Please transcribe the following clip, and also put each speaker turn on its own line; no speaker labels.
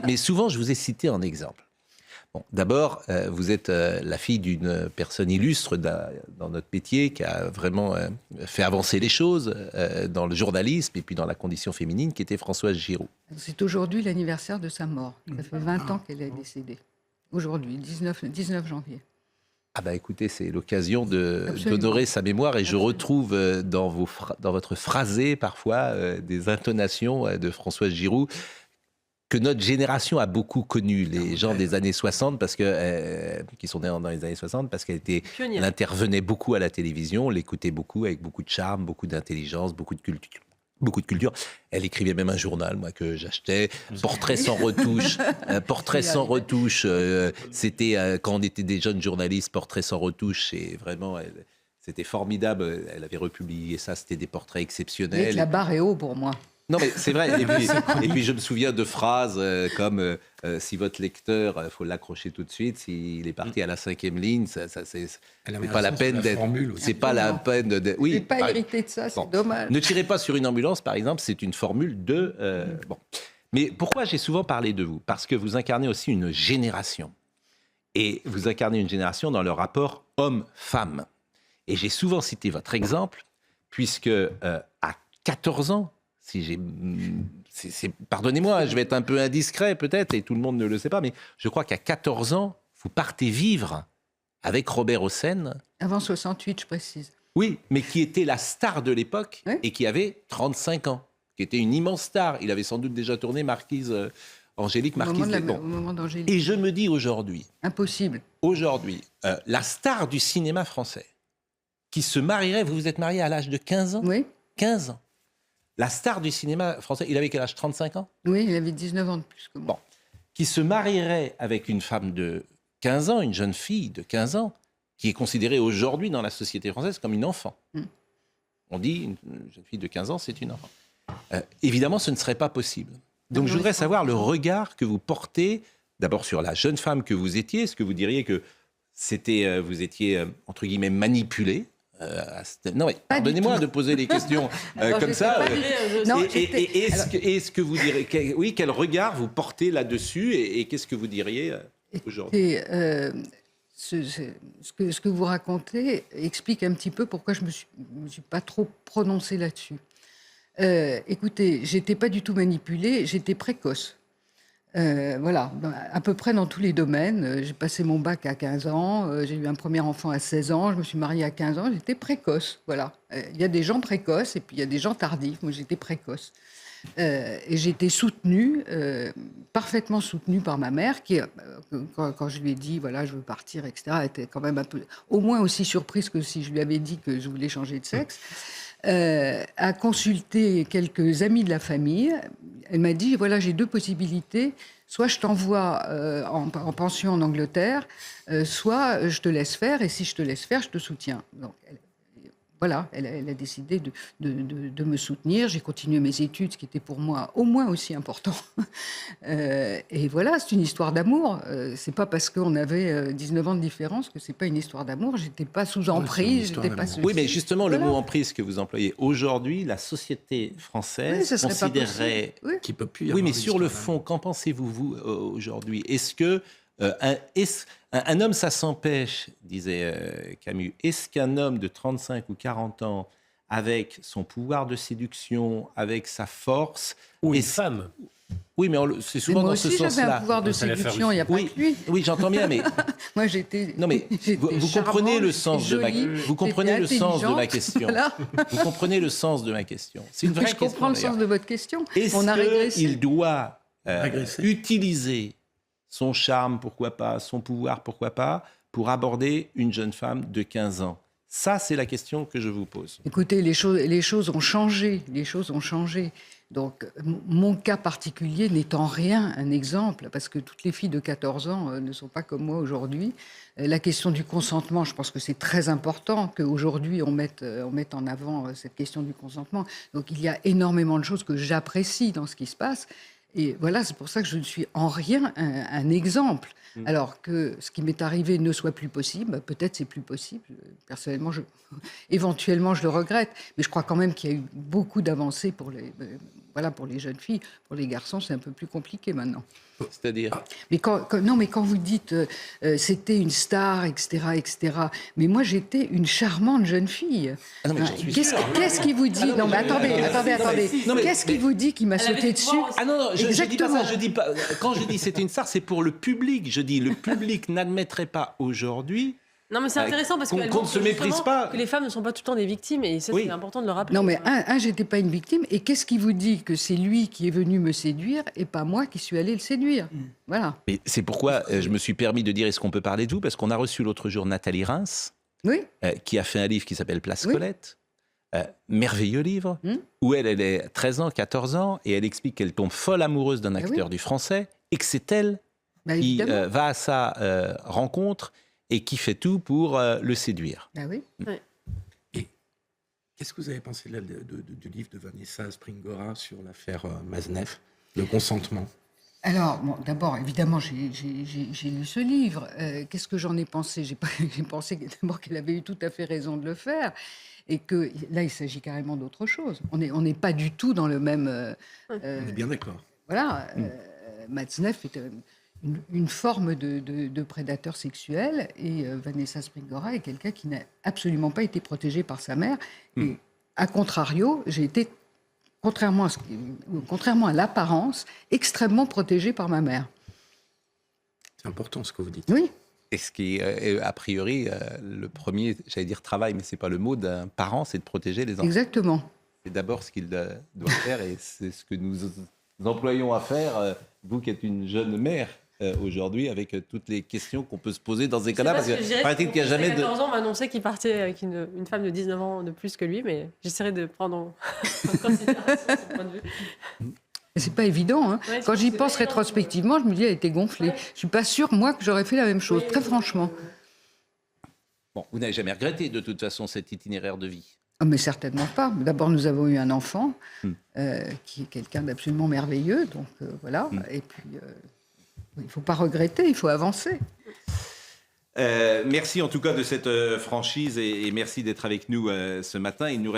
Mais souvent, je vous ai cité en exemple. Bon, d'abord, vous êtes la fille d'une personne illustre dans notre métier qui a vraiment fait avancer les choses dans le journalisme et puis dans la condition féminine, qui était Françoise Giroud.
C'est aujourd'hui l'anniversaire de sa mort. Ça fait 20 ans qu'elle est décédée. Aujourd'hui, 19 janvier.
Ah bah écoutez, c'est l'occasion d'honorer sa mémoire et je retrouve dans votre phrasé parfois des intonations de Françoise Giroud que notre génération a beaucoup connu, les gens des années 60, parce que, qui sont nés dans les années 60, parce elle intervenait beaucoup à la télévision, l'écoutait beaucoup, avec beaucoup de charme, beaucoup d'intelligence, beaucoup de culture. Elle écrivait même un journal, moi, que j'achetais. Portrait sans retouche. Portrait sans retouche. C'était, quand on était des jeunes journalistes, Portrait sans retouche. Et vraiment, c'était formidable. Elle avait republié ça. C'était des portraits exceptionnels.
Et la barre est haut pour moi.
Non, mais c'est vrai. Et puis, je me souviens de phrases comme si votre lecteur, il faut l'accrocher tout de suite. S'il est parti à la 5e ligne, c'est pas la peine d'être. C'est pas la peine de.
Oui. Je suis pas irrité de ça, c'est dommage.
Ne tirez pas sur une ambulance, par exemple. C'est une formule de. Bon. Mais pourquoi j'ai souvent parlé de vous ? Parce que vous incarnez aussi une génération. Et vous incarnez une génération dans le rapport homme-femme. Et j'ai souvent cité votre exemple, puisque à 14 ans. Pardonnez-moi, je vais être un peu indiscret peut-être, et tout le monde ne le sait pas, mais je crois qu'à 14 ans, vous partez vivre avec Robert Hossein.
Avant 68, je précise.
Oui, mais qui était la star de l'époque, oui. Et qui avait 35 ans, qui était une immense star. Il avait sans doute déjà tourné Angélique Marquise.
Au moment d'Angélique.
Et je me dis aujourd'hui...
Impossible.
Aujourd'hui, la star du cinéma français, qui se marierait, vous vous êtes marié à l'âge de 15 ans ?
Oui.
15 ans. La star du cinéma français, il avait quel âge ? 35 ans ?
Oui, il avait 19 ans de plus que moi.
Bon. Qui se marierait avec une femme de 15 ans, une jeune fille de 15 ans, qui est considérée aujourd'hui dans la société française comme une enfant. On dit une jeune fille de 15 ans, c'est une enfant. Évidemment, ce ne serait pas possible. Donc je voudrais savoir le regard que vous portez, d'abord sur la jeune femme que vous étiez. Est-ce que vous diriez que vous étiez, entre guillemets, manipulée ? Non, mais pardonnez-moi de poser les questions comme ça. Est-ce que vous direz, quel regard vous portez là-dessus et qu'est-ce que vous diriez aujourd'hui ?
Ce que vous racontez explique un petit peu pourquoi je me suis pas trop prononcée là-dessus. Écoutez, j'étais pas du tout manipulée, j'étais précoce. Voilà, à peu près dans tous les domaines. J'ai passé mon bac à 15 ans, j'ai eu un premier enfant à 16 ans, je me suis mariée à 15 ans, j'étais précoce, voilà. Il y a des gens précoces et puis il y a des gens tardifs, moi j'étais précoce. Et j'ai été soutenue, parfaitement soutenue par ma mère, qui, quand je lui ai dit, voilà, je veux partir, etc., était quand même un peu, au moins aussi surprise que si je lui avais dit que je voulais changer de sexe. A consulté quelques amis de la famille. Elle m'a dit, voilà, j'ai deux possibilités. Soit je t'envoie en pension en Angleterre, soit je te laisse faire, et si je te laisse faire, je te soutiens. Donc, voilà, elle a décidé de me soutenir. J'ai continué mes études, ce qui était pour moi au moins aussi important. Et voilà, c'est une histoire d'amour. C'est pas parce qu'on avait 19 ans de différence que c'est pas une histoire d'amour. J'étais pas sous emprise.
Oui, mais justement, voilà. Le mot emprise que vous employez aujourd'hui, la société française considérerait
qu'il peut plus y avoir.
Oui, mais sur le fond, qu'en pensez-vous vous aujourd'hui ? Est-ce que un homme, ça s'empêche, disait Camus. Est-ce qu'un homme de 35 ou 40 ans, avec son pouvoir de séduction, avec sa force...
Ou une femme.
Oui, mais c'est souvent dans ce sens-là.
Moi aussi, j'avais un pouvoir de séduction, il n'y a pas que lui.
Oui, j'entends bien, mais...
Moi, j'étais...
Non, mais vous comprenez le sens de ma question. Vous comprenez le sens de ma question. Voilà. Vous comprenez le sens de ma question. C'est une vraie question,
je comprends le sens de votre question.
Est-ce qu'il doit utiliser son charme, pourquoi pas, son pouvoir, pourquoi pas, pour aborder une jeune femme de 15 ans ? Ça, c'est la question que je vous pose.
Écoutez, les choses ont changé. Les choses ont changé. Donc, mon cas particulier n'est en rien un exemple, parce que toutes les filles de 14 ans ne sont pas comme moi aujourd'hui. La question du consentement, je pense que c'est très important qu'aujourd'hui on mette en avant cette question du consentement. Donc, il y a énormément de choses que j'apprécie dans ce qui se passe. Et voilà, c'est pour ça que je ne suis en rien un exemple. Alors que ce qui m'est arrivé ne soit plus possible, peut-être c'est plus possible. Personnellement, éventuellement, je le regrette. Mais je crois quand même qu'il y a eu beaucoup d'avancées pour les... voilà, pour les jeunes filles. Pour les garçons, c'est un peu plus compliqué maintenant.
C'est-à-dire
Mais quand vous dites c'était une star, etc., etc., mais moi j'étais une charmante jeune fille.
Ah non, mais j'en suis
Qu'est-ce qui vous dit?
Ah non,
Non, mais attendez.
Non, mais-
Qu'est-ce qui vous dit qui m'a sauté dessus?
Ah non, je dis pas
Exactement.
ça. Je dis pas, quand je dis c'est une star, c'est pour le public. Je dis le public n'admettrait pas aujourd'hui.
Non, mais c'est intéressant parce
qu'on
qu'elle
ne
montre
se méprise
justement
pas.
que les femmes ne sont pas tout le temps des victimes et ça,
Oui.
c'est important de le rappeler.
Non, mais j'étais pas une victime. Et qu'est-ce qui vous dit que c'est lui qui est venu me séduire et pas moi qui suis allée le séduire? Voilà.
Mais c'est pourquoi je me suis permis de dire est-ce qu'on peut parler de vous, parce qu'on a reçu l'autre jour Nathalie Reims,
Oui.
qui a fait un livre qui s'appelle Place
Oui.
Colette. Merveilleux livre, où elle est 13 ans, 14 ans, et elle explique qu'elle tombe folle amoureuse d'un acteur du français, et que c'est elle
Bah,
qui
évidemment.
va à sa rencontre et qui fait tout pour le séduire.
Bah oui.
Et qu'est-ce que vous avez pensé là, du livre de Vanessa Springora sur l'affaire Maznev, le consentement?
Alors, bon, d'abord, évidemment, j'ai lu ce livre. Qu'est-ce que j'en ai pensé? J'ai pensé d'abord qu'elle avait eu tout à fait raison de le faire et que là, il s'agit carrément d'autre chose. On n'est pas du tout dans le même...
On est bien d'accord.
Voilà, Maznev est une forme de prédateur sexuel et Vanessa Springora est quelqu'un qui n'a absolument pas été protégé par sa mère. Et à contrario, j'ai été, contrairement à l'apparence, extrêmement protégée par ma mère.
C'est important ce que vous dites.
Oui,
Et ce qui est, a priori, le premier, j'allais dire travail, mais ce n'est pas le mot d'un parent, c'est de protéger les enfants.
exactement.
C'est d'abord ce qu'il doit faire, et c'est ce que nous employons à faire, vous qui êtes une jeune mère aujourd'hui, avec toutes les questions qu'on peut se poser dans ces cas-là, parce que paraît-il qu'il n'y a jamais de...
14 ans m'a annoncé qu'il partait avec une femme de 19 ans de plus que lui, mais j'essaierai de prendre en considération son point de vue.
C'est pas évident. Hein.
Ouais,
Quand j'y
c'est
pense
pas évident.
rétrospectivement, je me dis elle était gonflée. Je suis pas sûre, moi, que j'aurais fait la même chose,
Oui,
très
oui.
franchement.
Bon, vous n'avez jamais regretté, de toute façon, cet itinéraire de vie.
Ah, mais certainement pas. D'abord, nous avons eu un enfant qui est quelqu'un d'absolument merveilleux. Donc voilà. Et puis, il ne faut pas regretter, il faut avancer.
Merci en tout cas de cette franchise et merci d'être avec nous ce matin. Il nous reste